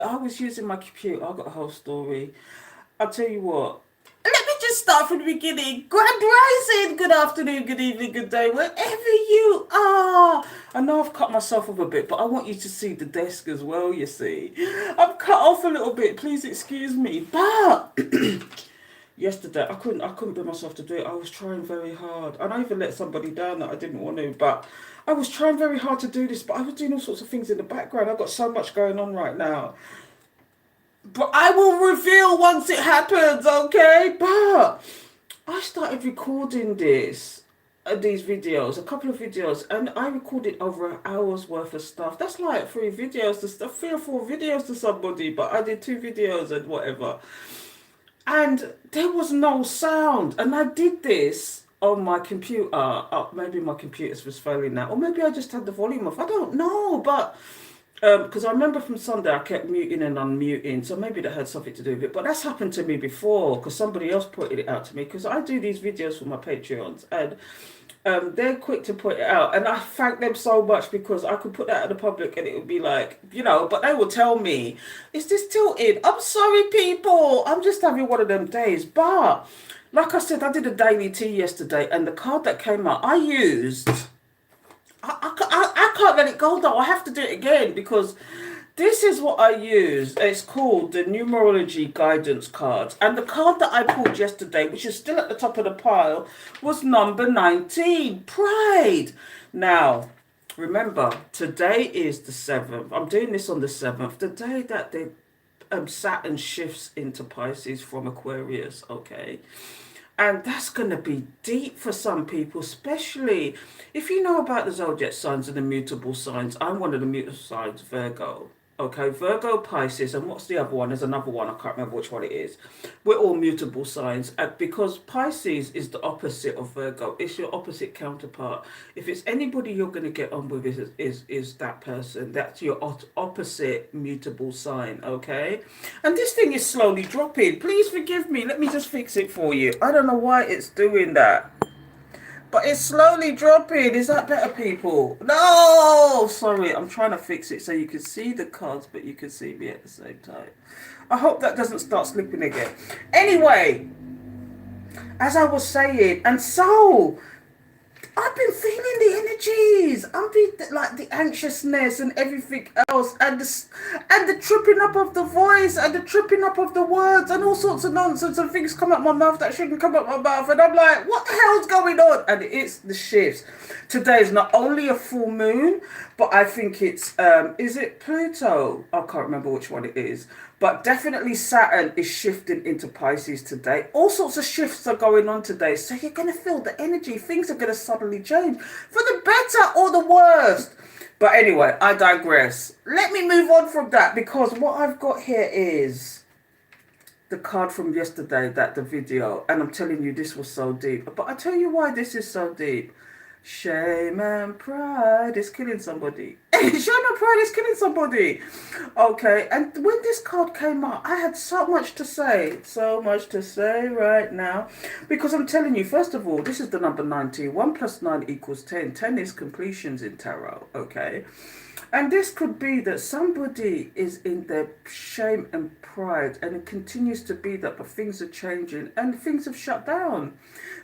I was using my computer. I got a whole story. I'll tell you what. Let me just start from the beginning. Grand rising, good afternoon, good evening, good day, wherever you are. I know I've cut myself off a bit, but I want you to see the desk as well, you see. I've cut off a little bit, please excuse me. But yesterday I couldn't bring myself to do it. I was trying very hard. And I even let somebody down that I didn't want to, but I was trying very hard to do this, but I was doing all sorts of things in the background. I've got so much going on right now. But I will reveal once it happens, okay? But I started recording these videos, a couple of videos, and I recorded over an hour's worth of stuff. That's like three or four videos to somebody, but I did two videos and whatever. And there was no sound. And I did this on my computer. Maybe my computer's was failing now, or maybe I just had the volume off. I don't know, but because I remember from Sunday I kept muting and unmuting, so maybe that had something to do with it. But that's happened to me before because somebody else pointed it out to me. Because I do these videos for my Patreons, and they're quick to point it out, and I thank them so much because I could put that in the public and it would be like, but they will tell me, is this tilted? I'm sorry, people. I'm just having one of them days. But like I said, I did a daily tea yesterday, and the card that came out, I used. I can't let it go though. I have to do it again because this is what I use. It's called the numerology guidance card. And the card that I pulled yesterday, which is still at the top of the pile, was number 19, Pride. Now, remember, today is the 7th. I'm doing this on the 7th, the day that the Saturn shifts into Pisces from Aquarius, okay? And that's going to be deep for some people, especially if you know about the zodiac signs and the mutable signs. I'm one of the mutable signs, Virgo. Okay, Virgo, Pisces, and what's the other one? There's another one, I can't remember which one it is. We're all mutable signs because Pisces is the opposite of Virgo. It's your opposite counterpart. If it's anybody you're going to get on with, is that person. That's your opposite mutable sign, okay? And this thing is slowly dropping. Please forgive me. Let me just fix it for you. I don't know why it's doing that. But it's slowly dropping. Is that better, people? No! Sorry, I'm trying to fix it so you can see the cards, but you can see me at the same time. I hope that doesn't start slipping again. Anyway, as I was saying, and so I've been feeling the energies. I've been like the anxiousness and everything else, and the tripping up of the voice and the tripping up of the words and all sorts of nonsense and things come out my mouth that shouldn't come out my mouth, and I'm like, what the hell's going on? And it's the shifts. Today is not only a full moon, but I think it's is it Pluto? I can't remember which one it is. But definitely Saturn is shifting into Pisces today. All sorts of shifts are going on today. So you're going to feel the energy. Things are going to suddenly change for the better or the worst. But anyway, I digress. Let me move on from that because what I've got here is the card from yesterday, the video. And I'm telling you, this was so deep. But I tell you why this is so deep. Shame and pride is killing somebody. Shame and pride is killing somebody. Okay, and when this card came out, I had so much to say. So much to say right now. Because I'm telling you, first of all, this is the number 19. 1 plus 9 equals 10. 10 is completions in tarot, okay? And this could be that somebody is in their shame and pride, and it continues to be that, but things are changing and things have shut down.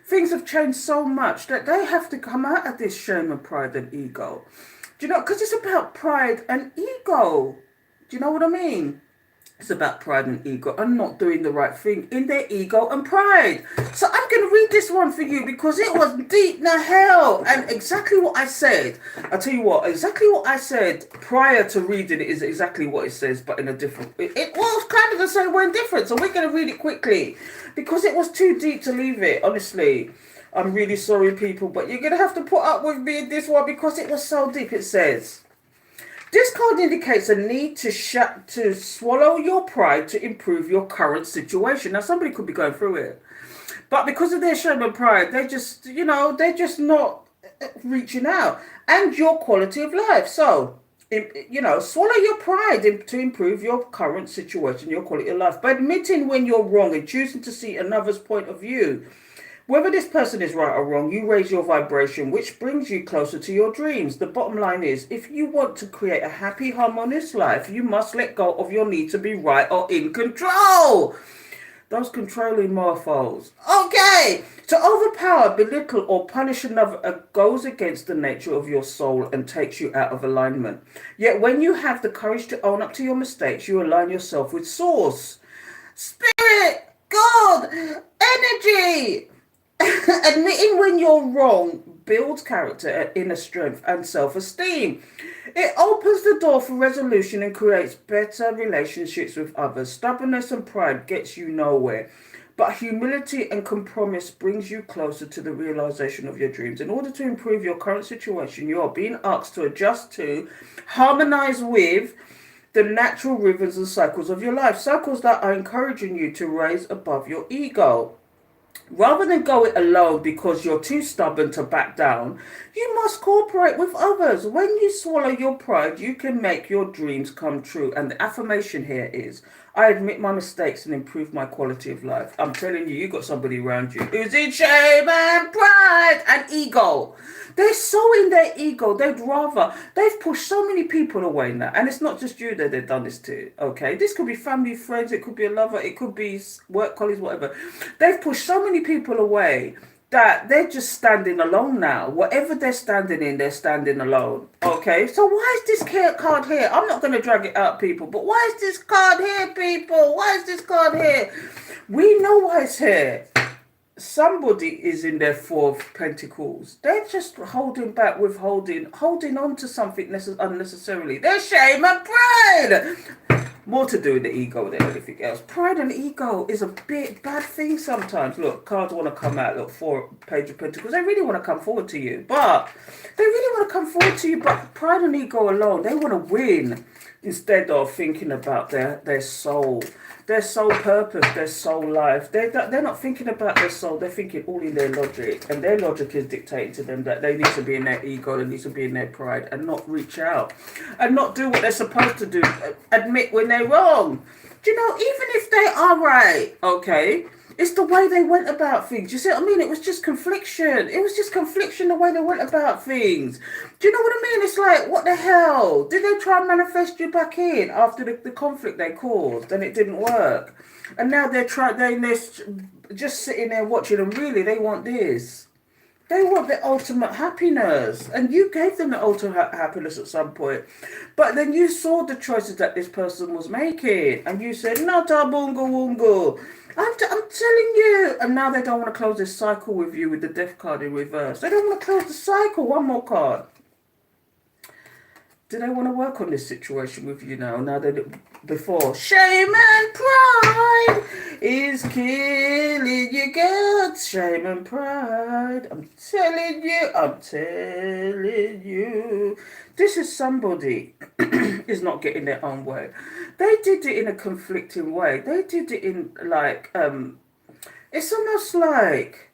Things have changed so much that they have to come out of this shame and pride and ego. Do you know? Because it's about pride and ego. Do you know what I mean? It's about pride and ego and not doing the right thing in their ego and pride. So I'm going to read this one for you because it was deep na hell. And exactly what I said, I'll tell you what, exactly what I said prior to reading it is exactly what it says, but in a different, it was kind of the same way, different. So we're going to read it quickly because it was too deep to leave it, honestly. I'm really sorry, people, but you're going to have to put up with me in this one because it was so deep. It says, this card indicates a need to swallow your pride to improve your current situation. Now, somebody could be going through it, but because of their shame and pride, they're just not reaching out, and your quality of life. So, swallow your pride to improve your current situation, your quality of life, by admitting when you're wrong and choosing to see another's point of view Whether this person is right or wrong, you raise your vibration, which brings you closer to your dreams. The bottom line is, if you want to create a happy, harmonious life, you must let go of your need to be right or in control. Those controlling morphos. Okay. To overpower, belittle, or punish another goes against the nature of your soul and takes you out of alignment. Yet when you have the courage to own up to your mistakes, you align yourself with Source, Spirit, God, Energy. Admitting when you're wrong builds character, inner strength, and self-esteem. It opens the door for resolution and creates better relationships with others. Stubbornness and pride gets you nowhere, but humility and compromise brings you closer to the realization of your dreams. In order to improve your current situation, you are being asked to adjust to, harmonize with the natural rhythms and cycles of your life, cycles that are encouraging you to rise above your ego. Rather than go it alone because you're too stubborn to back down, you must cooperate with others. When you swallow your pride, you can make your dreams come true. And the affirmation here is, I admit my mistakes and improve my quality of life. I'm telling you, you got somebody around you who's in shame and pride and ego. They're so in their ego, they've pushed so many people away now. And it's not just you that they've done this to, okay? This could be family, friends, it could be a lover, it could be work colleagues, whatever. They've pushed so many people away that they're just standing alone now. Whatever they're standing in, they're standing alone, okay? So why is this card here? I'm not going to drag it out, people, but why is this card here, people? Why is this card here? We know why it's here. Somebody is in their Four of Pentacles. They're just holding back, holding on to something unnecessarily. There's shame and pride. More to do with the ego than anything else. Pride and ego is a bad thing sometimes. Look, cards want to come out. Look, Page of Pentacles. They really want to come forward to you. But pride and ego alone, they want to win instead of thinking about their soul. Their soul purpose, their soul life. They're not thinking about their soul. They're thinking all in their logic. And their logic is dictating to them that they need to be in their ego, they need to be in their pride and not reach out. And not do what they're supposed to do. Admit when they're wrong. Do you know, even if they are right, okay, it's the way they went about things. You see what I mean? It was just confliction. It was just confliction the way they went about things. Do you know what I mean? It's like, what the hell? Did they try and manifest you back in after the conflict they caused and it didn't work? And now they're just sitting there watching, and really they want this. They want the ultimate happiness. And you gave them the ultimate happiness at some point. But then you saw the choices that this person was making. And you said, Nata bungo wungo. I'm telling you. And now they don't want to close this cycle with you with the death card in reverse. They don't want to close the cycle. One more card. Do they want to work on this situation with you now? Now they before. Shame and pride is killing you, girls. Shame and pride. I'm telling you. This is somebody is not getting their own way. They did it in a conflicting way. They did it in like, it's almost like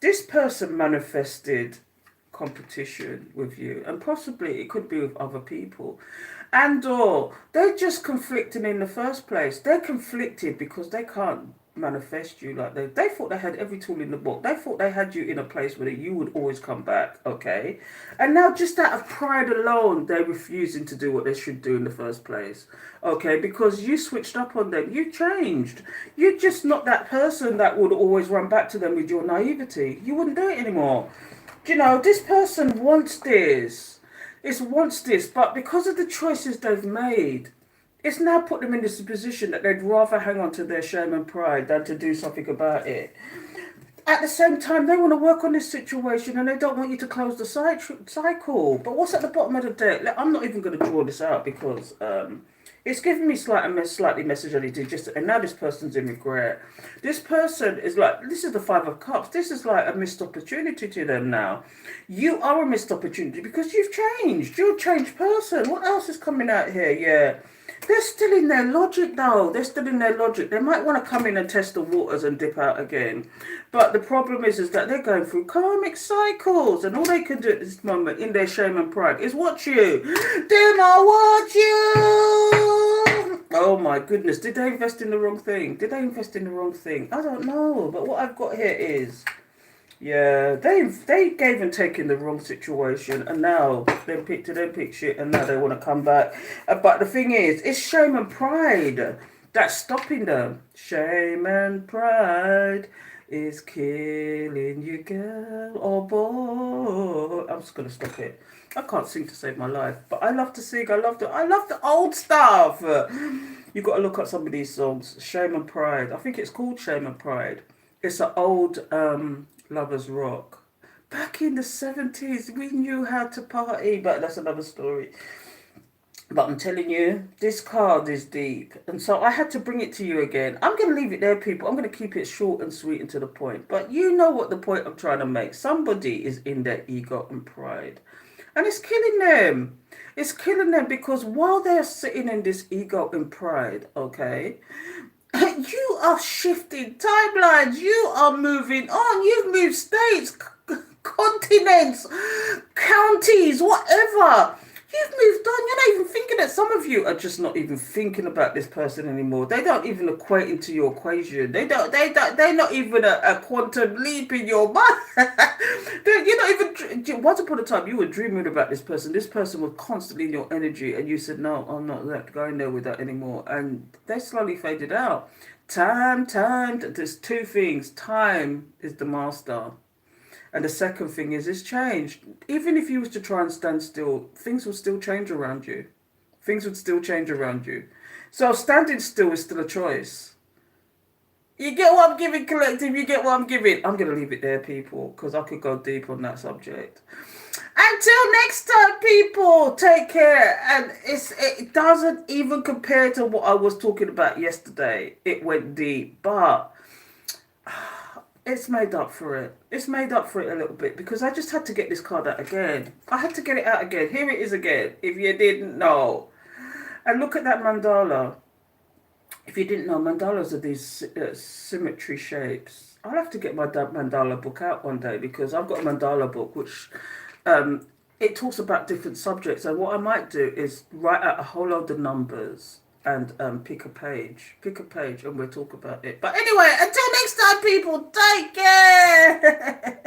this person manifested competition with you, and possibly it could be with other people, and or they're just conflicting in the first place. They're conflicted because they can't manifest you like they thought they had every tool in the book. They thought they had you in a place where you would always come back, okay? And now just out of pride alone, they're refusing to do what they should do in the first place, okay? Because you switched up on them. You changed. You're just not that person that would always run back to them with your naivety. You wouldn't do it anymore. You know, this person wants this. But because of the choices they've made, it's now put them in this position that they'd rather hang on to their shame and pride than to do something about it. At the same time, they want to work on this situation and they don't want you to close the cycle. But what's at the bottom of the deck? I'm not even going to draw this out because it's giving me slightly message energy. And now this person's in regret. This person is like, this is the Five of Cups. This is like a missed opportunity to them now. You are a missed opportunity because you've changed. You're a changed person. What else is coming out here? Yeah. They're still in their logic though. They might want to come in and test the waters and dip out again. But the problem is that they're going through karmic cycles. And all they can do at this moment in their shame and pride is watch you. Oh my goodness. Did they invest in the wrong thing? Did they invest in the wrong thing? I don't know. But what I've got here is, yeah, they gave and taken the wrong situation, and now they picked shit, and now they want to come back. But the thing is, it's shame and pride that's stopping them. Shame and pride is killing you, girl or boy. I'm just gonna stop it. I can't sing to save my life, but I love to sing. I love the old stuff. You got to look at some of these songs. Shame and Pride. I think it's called Shame and Pride. It's an old lovers rock. Back in the 70s, we knew how to party, but that's another story. But I'm telling you, this card is deep. And so I had to bring it to you again. I'm going to leave it there, people. I'm going to keep it short and sweet and to the point. But you know what the point I'm trying to make. Somebody is in their ego and pride. And it's killing them. It's killing them because while they're sitting in this ego and pride, okay, you are shifting timelines. You are moving on. You've moved states, continents, counties, whatever. You've moved on. You're not even thinking that. Some of you are just not even thinking about this person anymore. They don't even equate into your equation. They're not even a quantum leap in your mind. You're not even. Once upon a time, you were dreaming about this person. This person was constantly in your energy, and you said, "No, I'm not going there with that anymore." And they slowly faded out. Time. There's two things. Time is the master. And the second thing is change. Even if you was to try and stand still, things will still change around you. Things would still change around you. So standing still is still a choice. You get what I'm giving, collective? You get what I'm giving? I'm going to leave it there, people, because I could go deep on that subject. Until next time, people, take care. And it doesn't even compare to what I was talking about yesterday. It went deep, but it's made up for it. It's made up for it a little bit because I just had to get this card out again. I had to get it out again. Here it is again, if you didn't know. And look at that mandala. If you didn't know, mandalas are these symmetry shapes. I'll have to get my mandala book out one day because I've got a mandala book which it talks about different subjects. And what I might do is write out a whole load of numbers and pick a page and we'll talk about it. But anyway, until next time, people, take care.